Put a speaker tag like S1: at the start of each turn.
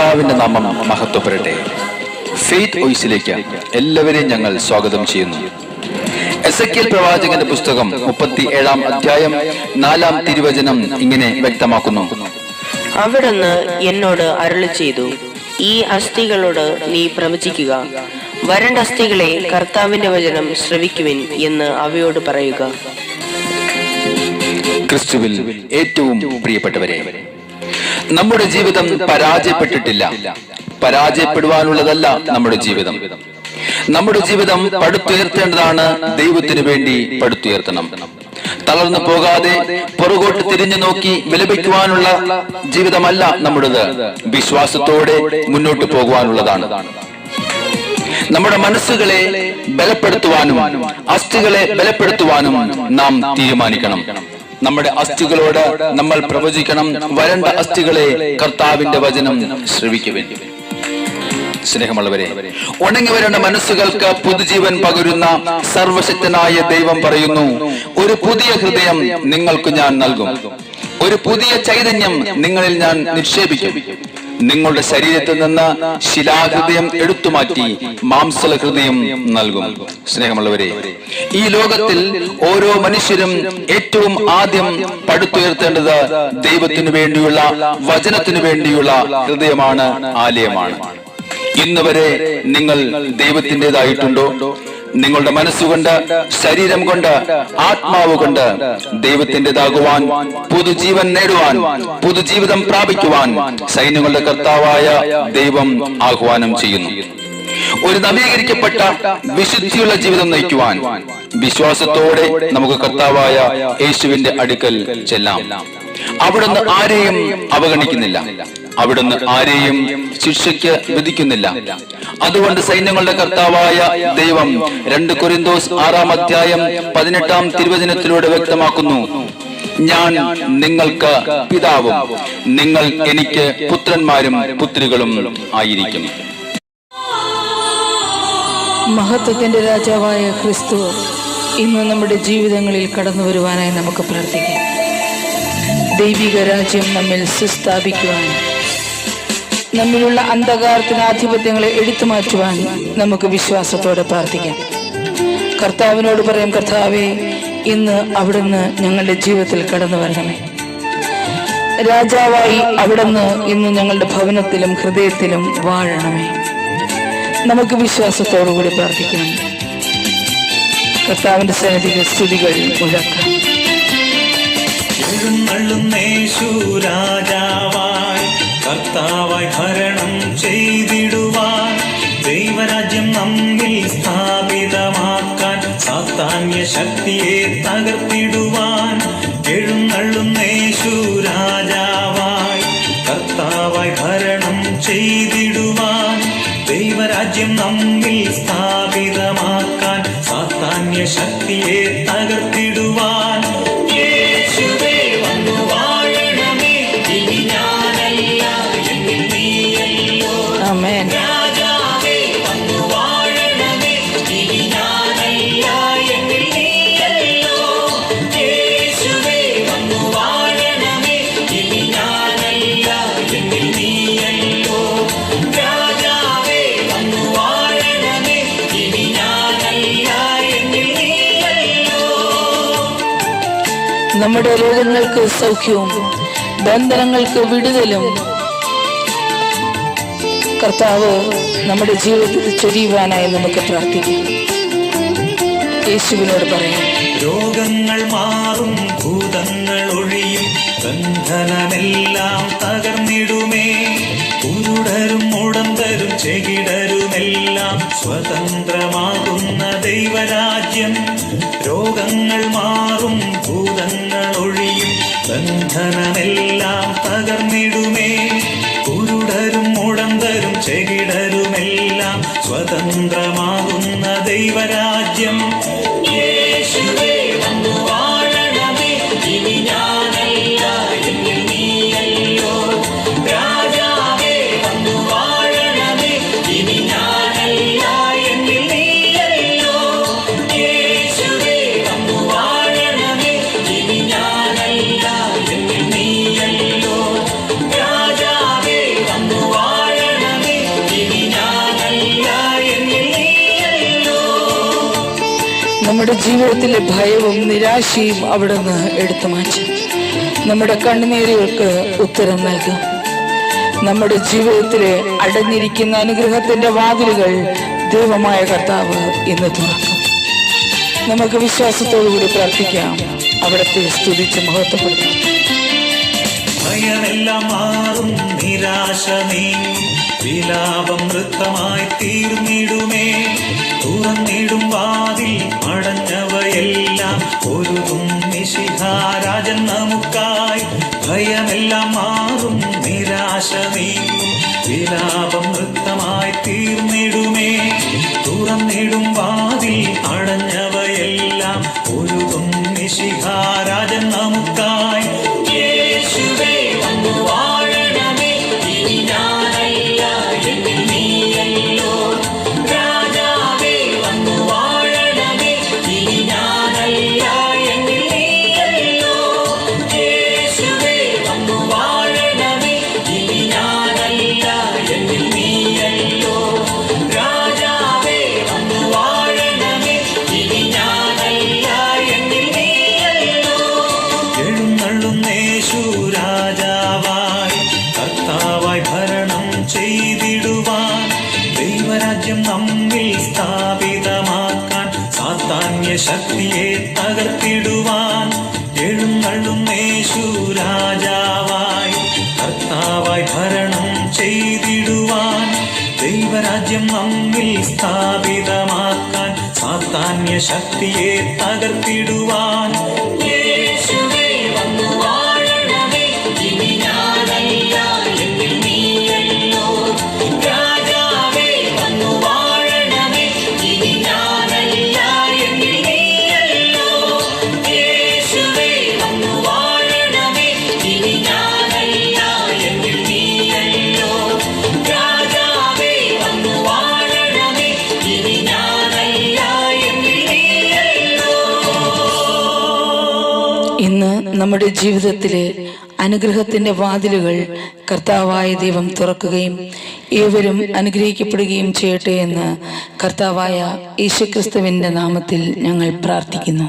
S1: കർത്താവിന്റെ നാമം മഹത്വപ്പെടട്ടെ. ഫെയ്ത്ത് വോയിസിലേക്ക് എല്ലാവരെയും ഞങ്ങൾ സ്വാഗതം ചെയ്യുന്നു. എസെക്കിയേൽ പ്രവാചകന്റെ പുസ്തകം 37 അധ്യായം 4 തിരുവചനം ഇങ്ങനെ വ്യക്തമാക്കുന്നു:
S2: അവിടുന്ന് എന്നോട് അരുളി ചെയ്തു, ഈ അസ്ഥികളോട് നീ പ്രവചിക്കുക, വരണ്ട അസ്ഥികളെ കർത്താവിന്റെ വചനം ശ്രവിക്കുവിൻ എന്ന് അവയോട് പറയുക.
S1: ക്രിസ്തുവിൽ ഏറ്റവും പ്രിയപ്പെട്ടവരെ, നമ്മുടെ ജീവിതം പരാജയപ്പെട്ടിട്ടില്ല. പരാജയപ്പെടുവാനുള്ളതല്ല നമ്മുടെ ജീവിതം. നമ്മുടെ ജീവിതം പടുത്തുയർത്തേണ്ടതാണ്. ദൈവത്തിനു വേണ്ടി പടുത്തുയർത്തണം. തളർന്നു പോകാതെ പുറകോട്ട് തിരിഞ്ഞു നോക്കി വിലപിക്കുവാനുള്ള ജീവിതമല്ല നമ്മുടേത്. വിശ്വാസത്തോടെ മുന്നോട്ട് പോകുവാനുള്ളതാണ്. നമ്മുടെ മനസ്സുകളെ ബലപ്പെടുത്തുവാനും അസ്ഥികളെ ബലപ്പെടുത്തുവാനും നാം തീരുമാനിക്കണം. നമ്മുടെ അസ്ഥികളോട് നമ്മൾ പ്രവചിക്കണം, വരണ്ട അസ്ഥികളെ കർത്താവിന്റെ വചനം ശ്രവിക്കുവിൻ. സ്നേഹമുള്ളവരെ, ഉണങ്ങി വരേണ്ട മനസ്സുകൾക്ക് പുതുജീവൻ പകരുന്ന സർവശക്തനായ ദൈവം പറയുന്നു, ഒരു പുതിയ ഹൃദയം നിങ്ങൾക്ക് ഞാൻ നൽകും, ഒരു പുതിയ ചൈതന്യം നിങ്ങളിൽ ഞാൻ നിക്ഷേപിക്കും. നിങ്ങളുടെ ശരീരത്തിൽ നിന്ന് ശിലാഹൃദയം എടുത്തുമാറ്റി മാംസല ഹൃദയം നൽകും. സ്നേഹമുള്ളവരെ, ഈ ലോകത്തിൽ ഓരോ മനുഷ്യരും ഏറ്റവും ആദ്യം പടുത്തുയർത്തേണ്ടത് ദൈവത്തിനു വേണ്ടിയുള്ള, വചനത്തിനു വേണ്ടിയുള്ള ഹൃദയമാണ്, ആലയമാണ്. ഇന്ന് വരെ നിങ്ങൾ ദൈവത്തിൻ്റെതായിട്ടുണ്ടോ? നിങ്ങളുടെ മനസ്സുകൊണ്ട്, ശരീരം കൊണ്ട്, ആത്മാവ് കൊണ്ട് ദൈവത്തിൻ്റെതാകുവാൻ, പുതുജീവൻ നേടുവാൻ, പുതുജീവിതം പ്രാപിക്കുവാൻ സൈന്യങ്ങളുടെ കർത്താവായ ദൈവം ആഹ്വാനം ചെയ്യുന്നു. ഒരു നവീകരിക്കപ്പെട്ട വിശുദ്ധിയുള്ള ജീവിതം നയിക്കുവാൻ വിശ്വാസത്തോടെ നമുക്ക് കർത്താവായ യേശുവിന്റെ അടുക്കൽ ചെല്ലാം. അവിടുന്ന് ആരെയും അവഗണിക്കുന്നില്ല. അവിടുന്ന് ആരെയും ശിക്ഷയ്ക്ക് വിധിക്കുന്നില്ല. അതുകൊണ്ട് സൈന്യങ്ങളുടെ കർത്താവായ ദൈവം 2 കൊരിന്തോസ് 6 അധ്യായം 18 തിരുവചനത്തിലൂടെ വ്യക്തമാക്കുന്നു: ഞാൻ നിങ്ങൾക്ക് പിതാവും നിങ്ങൾ എനിക്ക് പുത്രന്മാരും പുത്രികളും ആയിരിക്കും.
S3: മഹത്വത്തിന്റെ രാജാവായ ക്രിസ്തു ഇന്ന് നമ്മുടെ ജീവിതങ്ങളിൽ കടന്നു വരുവാനായി നമുക്ക് പ്രാർത്ഥിക്കാം. ദൈവിക രാജ്യം നമ്മിൽ സുസ്ഥാപിക്കുവാൻ, നമ്മിലുള്ള അന്ധകാരത്തിന് ആധിപത്യങ്ങളെ എടുത്തു മാറ്റുവാൻ നമുക്ക് വിശ്വാസത്തോടെ പ്രാർത്ഥിക്കാം. കർത്താവിനോട് പറയാം, കർത്താവേ, ഇന്ന് അവിടുന്ന് ഞങ്ങളുടെ ജീവിതത്തിൽ കടന്നു വരണമേ. രാജാവായി അവിടുന്ന് ഇന്ന് ഞങ്ങളുടെ ഭവനത്തിലും ഹൃദയത്തിലും വാഴണമേ. നമുക്ക് വിശ്വാസത്തോടു കൂടി പ്രാർത്ഥിക്കണം. കർത്താവിന്റെ സന്നിധിയിൽ സ്തുതികൾ മുഴക്കാം.
S4: രാജാവായി കർത്താവായി ഭരണം ചെയ്തിടുവാൻ, ദൈവരാജ്യം നമ്മിൽ സ്ഥാപിതമാക്കാൻ, സാത്താന്യ ശക്തിയെ തകർത്തിടുവാൻ, എഴുന്നള്ളുന്നേശു രാജാവായി കർത്താവായി ഭരണം ചെയ്തിടുവാൻ, ദൈവരാജ്യം നമ്മിൽ സ്ഥാപിതമാക്കാൻ, സാത്താന്യ ശക്തിയെ തകർത്തിടുവാൻ. യേശുവേ വന്നു വാഴണമേ, ഇനി ഞാനല്ല എന്നിൽ നീയല്ലോ.
S3: ആമേൻ.
S4: രാജാവേ വന്നു വാഴണമേ, ഇനി ഞാനല്ല എന്നിൽ നീയല്ലോ. യേശുവേ വന്നു വാഴണമേ, ഇനി ഞാനല്ല എന്നിൽ നീയല്ലോ. രാജാവേ വന്നു വാഴണമേ, ഇനി ഞാനല്ല എന്നിൽ നീയല്ലോ.
S3: നമ്മുടെ രോഗങ്ങൾക്ക് സൗഖ്യവും ബന്ധനങ്ങൾക്ക് വിടുതലും കർത്താവ് നമ്മുടെ ജീവിതത്തിൽ ചൊരിയുവാനായി നമുക്ക് പ്രാർത്ഥിക്കാം. യേശുവിനോട് പറയാം,
S4: രോഗങ്ങൾ മാറും, ഭൂതങ്ങൾ ഒഴിയും, ബന്ധനമെല്ലാം തകർന്നിടുമേ. കുരുടരും മുടന്തരും ചെകിടരുമെല്ലാം സ്വതന്ത്രമാകുന്ന ദൈവരാജ്യം. രോഗങ്ങൾ മാറും, ഭൂതങ്ങൾ ഒഴിയും, ബന്ധനമെല്ലാം തകർന്നിടുമേ. കുരുടരും മുടന്തരും ചെകിടരുമെല്ലാം സ്വതന്ത്രമാകുന്ന ദൈവരാജ്യം. യേശുവേ വന്നു വാഴണമേ, ഇനി ഞാനല്ല എന്നിൽ നീയല്ലോ. രാജാവേ വന്നു വാഴണമേ, ഇനി ഞാനല്ല എന്നിൽ നീയല്ലോ. യേശുവേ വന്നു വാഴണമേ, ഇനി ഞാനല്ല എന്നിൽ നീയല്ലോ. രാജാവേ വന്നു വാഴ
S3: നമ്മുടെ ജീവിതത്തിലെ ഭയവും നിരാശയും അവിടുന്ന് എടുത്തു മാറ്റി നമ്മുടെ കണ്ണുനീരുകൾക്ക് ഉത്തരം നൽകും. നമ്മുടെ ജീവിതത്തിലെ അടഞ്ഞിരിക്കുന്ന അനുഗ്രഹത്തിന്റെ വാതിലുകൾ ദൈവമായ കർത്താവ് ഇന്ന് തുറക്കും. നമുക്ക് വിശ്വാസത്തോടുകൂടി പ്രാർത്ഥിക്കാം, അവിടത്തെ സ്തുതിച്ച് മഹത്വപ്പെടുത്താം.
S4: ഭയമെല്ലാം മാറും, നിരാശ നീങ്ങും, വിലാപം നൃത്തമായി തീർന്നിടുമേ. തുറന്നിടും വാതിൽ അടഞ്ഞവയെല്ലാം ഒരുതും മിശിഹാരാജൻ നമുക്കായി. ഭയമെല്ലാം മാറും, നിരാശ നീങ്ങും, വിലാപം നൃത്തമായി തീർന്നിടുമേ. തുറന്നിടും വാതിൽ അടഞ്ഞവയെല്ലാം ഒരുതും മിശിഹാരാജൻ നമുക്കായി. യേശുവേ വന്നു വാഴണമേ, ഇനി ഞാനല്ല എന്നിൽ നീയല്ലോ. രാജാവേ വന്നു വാഴണമേ, ഇനി ഞാനല്ല എന്നിൽ നീയല്ലോ. യേശുവേ വന്നു വാഴണമേ, ഇനി ഞാനല്ല എന്നിൽ നീയല്ലോ. രാജാവേ വന്നു വാഴണമേ, ഇനി ഞാനല്ല എന്നിൽ നീയല്ലോ. എഴുന്നള്ളുന്നേശു രാജാവായി, കർത്താവായി ഭരണം ചെയ്തിടുവാൻ. ദൈവരാജ്യം നമ്മിൽ സ്ഥാപിതമാക്കാൻ, സാത്താന്യ ശക്തിയെ തകർത്തിടുവാൻ. എഴുന്നള്ളുന്നേശു രാജാവായി, കർത്താവായി ഭരണം ചെയ്തിടുവാൻ. ദൈവരാജ്യം നമ്മിൽ സ്ഥാപിതമാക്കാൻ, സാത്താന്യ ശക്തിയെ തകർത്തിടുവാൻ. യേശുവേ വന്നു വാഴണമേ, ഇനി ഞാനല്ല എന്നിൽ നീയല്ലോ. രാജാവേ വന്നു വാഴണമേ, ഇനി ഞാനല്ല എന്നിൽ നീയല്ലോ. യേശുവേ വന്നു വാഴണമേ, ഇനി ഞാനല്ല എന്നിൽ നീയല്ലോ. രാജാവേ വന്നു വാഴണമേ, ഇനി ഞാനല്ല എന്നിൽ നീയല്ലോ.
S3: ഇന്ന് നമ്മുടെ ജീവിതത്തിലെ അനുഗ്രഹത്തിന്റെ വാതിലുകൾ കർത്താവായ ദൈവം തുറക്കുകയും ഏവരും അനുഗ്രഹിക്കപ്പെടുകയും ചെയ്യട്ടെ എന്ന് കർത്താവായ യേശുക്രിസ്തുവിന്റെ നാമത്തിൽ ഞങ്ങൾ പ്രാർത്ഥിക്കുന്നു.